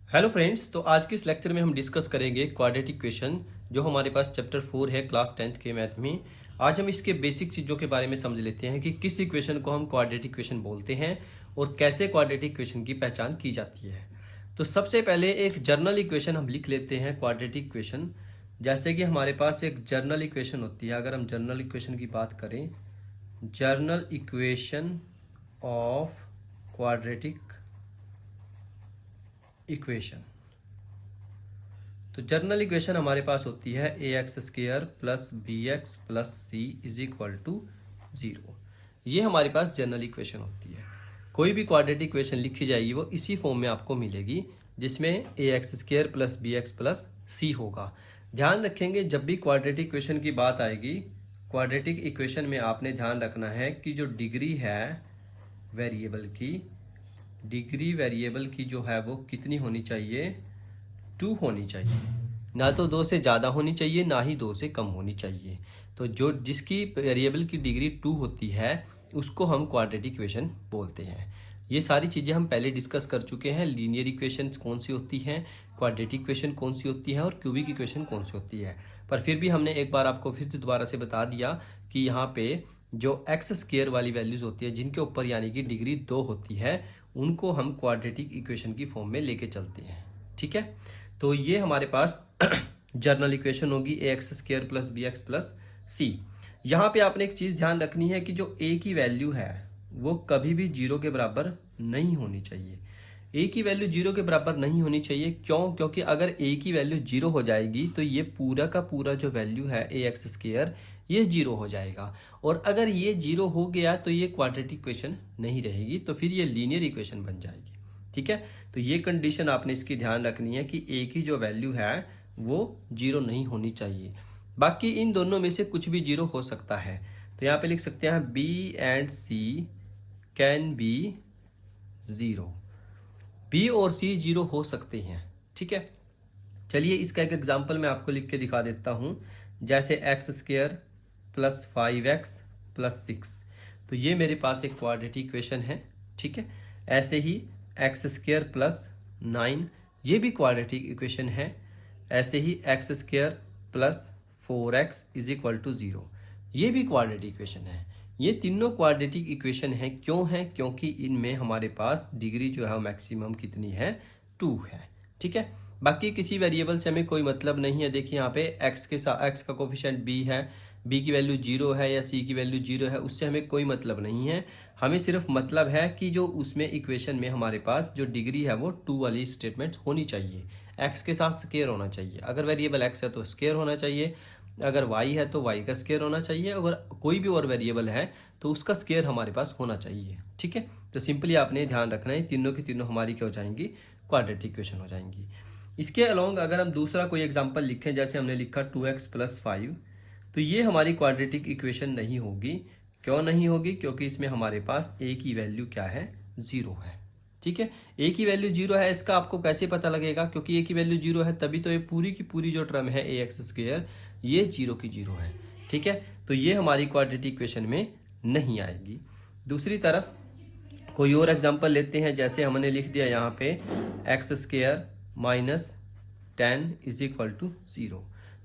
Hello friends, तो आज के इस लेक्चर में हम डिस्कस करेंगे क्वाड्रेटिक इक्वेशन जो हमारे पास चैप्टर 4 है क्लास 10th के मैथ में। आज हम इसके बेसिक चीज़ों के बारे में समझ लेते हैं कि किस इक्वेशन को हम क्वाड्रेटिक इक्वेशन बोलते हैं और कैसे क्वाड्रेटिक इक्वेशन की पहचान की जाती है। तो सबसे पहले एक जर्नल इक्वेशन हम लिख लेते हैं क्वाड्रेटिक इक्वेशन। जैसे कि हमारे पास एक जर्नल इक्वेशन होती है। अगर हम जर्नल इक्वेशन की बात करें, general equation of quadratic equation, तो जर्नल इक्वेशन हमारे पास होती है A X square plus B X plus C is equal to 0। ये हमारे पास जर्नल इक्वेशन होती है। कोई भी क्वाड्रेटिक इक्वेशन लिखी जाएगी वो इसी फॉर्म में आपको मिलेगी, जिसमें A X square plus B X plus C होगा। ध्यान रखेंगे, जब भी क्वाड्रेटिक इक्वेशन की बात आएगी, क्वाड्रेटिक इक्वेशन में आपने ध्यान रखना है कि जो डिग्री है वेरिएबल की, डिग्री वेरिएबल की जो है वो कितनी होनी चाहिए, 2 होनी चाहिए। ना तो 2 से ज़्यादा होनी चाहिए, ना ही 2 से कम होनी चाहिए। तो जो जिसकी वेरिएबल की डिग्री 2 होती है उसको हम क्वाड्रेटिक इक्वेशन बोलते हैं। ये सारी चीज़ें हम पहले डिस्कस कर चुके हैं। लीनियर इक्वेशन कौन सी होती हैं, क्वाड्रेटिक इक्वेशन कौन सी होती है और क्यूबिक इक्वेशन कौन सी होती है। पर फिर भी हमने एक बार आपको फिर से दोबारा से बता दिया कि यहाँ पे जो एक्स स्क्वायर वाली वैल्यूज़ होती है, जिनके ऊपर यानी कि डिग्री 2 होती है, उनको हम क्वाड्रेटिक इक्वेशन की फॉर्म में लेके चलते हैं। ठीक है, तो ये हमारे पास जर्नल इक्वेशन होगी A X square plus B X plus C. यहाँ पे आपने एक चीज़ ध्यान रखनी है कि जो ए की वैल्यू है वो कभी भी 0 के बराबर नहीं होनी चाहिए। ए की वैल्यू 0 के बराबर नहीं होनी चाहिए। क्यों? क्योंकि अगर ए की वैल्यू 0 हो जाएगी तो ये पूरा का पूरा जो वैल्यू है ए एक्स स्क्वायर ये 0 हो जाएगा। और अगर ये 0 हो गया तो ये क्वाड्रेटिक इक्वेशन नहीं रहेगी, तो फिर ये लीनियर इक्वेशन बन जाएगी। ठीक है, तो ये कंडीशन आपने इसकी ध्यान रखनी है कि ए की जो वैल्यू है वो 0 नहीं होनी चाहिए। बाकी इन दोनों में से कुछ भी 0 हो सकता है। तो यहाँ पे लिख सकते हैं B and C can be 0। B और सी 0 हो सकते हैं। ठीक है, चलिए इसका एक एग्जांपल मैं आपको लिख के दिखा देता हूँ। जैसे x square plus 5x plus 6, तो ये मेरे पास एक क्वाड्रेटिक इक्वेशन है। ठीक है, ऐसे ही एक्स स्क्वायर प्लस 9, ये भी क्वाड्रेटिक इक्वेशन है। ऐसे ही X square plus 4x is equal to 0, ये भी क्वाड्रेटिक इक्वेशन है। ये तीनों क्वाड्रेटिक इक्वेशन है। क्यों है? क्योंकि इनमें हमारे पास डिग्री जो है मैक्सिमम कितनी है, 2 है। ठीक है, बाकी किसी वेरिएबल से हमें कोई मतलब नहीं है। देखिए यहाँ पे x के साथ x का कोफिशिएंट b है, b की वैल्यू 0 है या c की वैल्यू 0 है, उससे हमें कोई मतलब नहीं है। हमें सिर्फ मतलब है कि जो उसमें इक्वेशन में हमारे पास जो डिग्री है वो 2 वाली स्टेटमेंट होनी चाहिए। x के साथ स्क्वायर होना चाहिए। अगर वेरिएबल x है तो स्क्वायर होना चाहिए, अगर y है तो y का स्क्वायर होना चाहिए, अगर कोई भी और वेरिएबल है तो उसका स्क्वायर हमारे पास होना चाहिए। ठीक है, तो सिंपली आपने ध्यान रखना है, तीनों की तीनों हमारी क्या हो जाएंगी, क्वाड्रेटिक इक्वेशन हो जाएंगी। इसके अलोंग अगर हम दूसरा कोई एग्जांपल लिखें, जैसे हमने लिखा 2x प्लस 5, तो ये हमारी क्वाड्रेटिक इक्वेशन नहीं होगी। क्यों नहीं होगी? क्योंकि इसमें हमारे पास a की वैल्यू क्या है, 0 है। ठीक है, a की वैल्यू 0 है। इसका आपको कैसे पता लगेगा? क्योंकि a की वैल्यू 0 है तभी तो ये पूरी की पूरी जो टर्म है ए एक्स स्क्वायर ये 0 की 0 है। ठीक है, तो ये हमारी क्वाड्रेटिक इक्वेशन में नहीं आएगी। दूसरी तरफ कोई और एग्जांपल लेते हैं। जैसे हमने लिख दिया यहाँ पे x square minus 10 is equal to 0,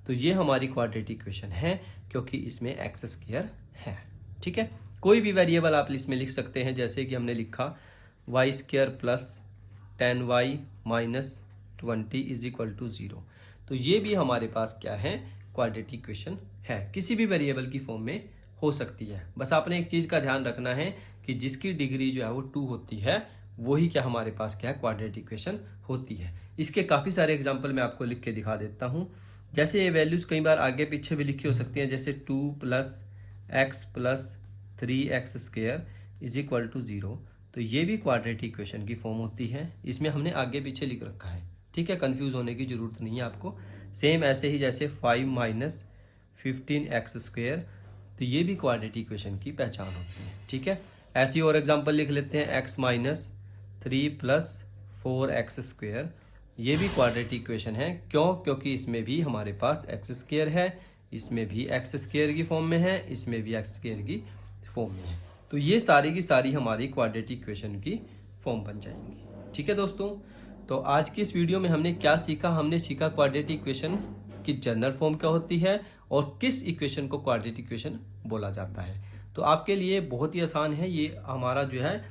तो ये हमारी क्वाड्रेटिक इक्वेशन है क्योंकि इसमें एक्स स्क्वायर है। ठीक है, कोई भी वेरिएबल आप इसमें लिख सकते हैं। जैसे कि हमने लिखा y square plus 10y minus 20 is equal to 0, तो ये भी हमारे पास क्या है, क्वाड्रेटिक इक्वेशन है। किसी भी वेरिएबल की फॉर्म में हो सकती है। बस आपने एक चीज़ का ध्यान रखना है कि जिसकी डिग्री जो है वो 2 होती है वही क्या हमारे पास क्या है, क्वाड्रेटिक इक्वेशन होती है। इसके काफ़ी सारे एग्जांपल मैं आपको लिख के दिखा देता हूँ। जैसे ये वैल्यूज़ कई बार आगे पीछे भी लिखी हो सकती हैं। जैसे 2 plus x plus 3x square is equal to 0, तो ये भी क्वाड्रेटिक इक्वेशन की फॉर्म होती है। इसमें हमने आगे पीछे लिख रखा है। ठीक है, कंफ्यूज होने की ज़रूरत नहीं है आपको। सेम ऐसे ही जैसे 5 माइनस 15x स्क्वायर, तो ये भी क्वाड्रेटिक इक्वेशन की पहचान होती है। ठीक है, ऐसी और एग्जांपल लिख लेते हैं। x minus 3 plus 4x square, ये भी क्वाड्रेटिक इक्वेशन है। क्यों? क्योंकि इसमें भी हमारे पास एक्स स्क्वायर है, इसमें भी एक्स स्क्वायर की फॉर्म में है, इसमें भी एक्स स्क्वायर की फॉर्म में है। तो ये सारी की सारी हमारी क्वाड्रेटिक इक्वेशन की फॉर्म बन जाएंगी। ठीक है दोस्तों, तो आज की इस वीडियो में हमने क्या सीखा? हमने सीखा क्वाड्रेटिक इक्वेशन की जनरल फॉर्म क्या होती है और किस इक्वेशन को क्वाड्रेटिक इक्वेशन बोला जाता है। तो आपके लिए बहुत ही आसान है, ये हमारा जो है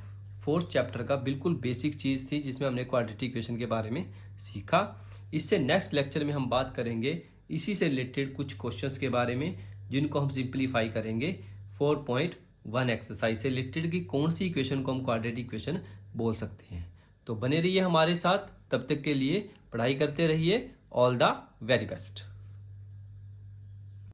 4th चैप्टर का बिल्कुल बेसिक चीज़ थी जिसमें हमने क्वाड्रेटिक इक्वेशन के बारे में सीखा। इससे नेक्स्ट लेक्चर में हम बात करेंगे इसी से रिलेटेड कुछ क्वेश्चंस के बारे में जिनको हम सिंप्लीफाई करेंगे 4.1 एक्सरसाइज से रिलेटेड कि कौन सी इक्वेशन को हम क्वाड्रेटिक इक्वेशन बोल सकते हैं। तो बने रहिए हमारे साथ, तब तक के लिए पढ़ाई करते रहिए। All the very best.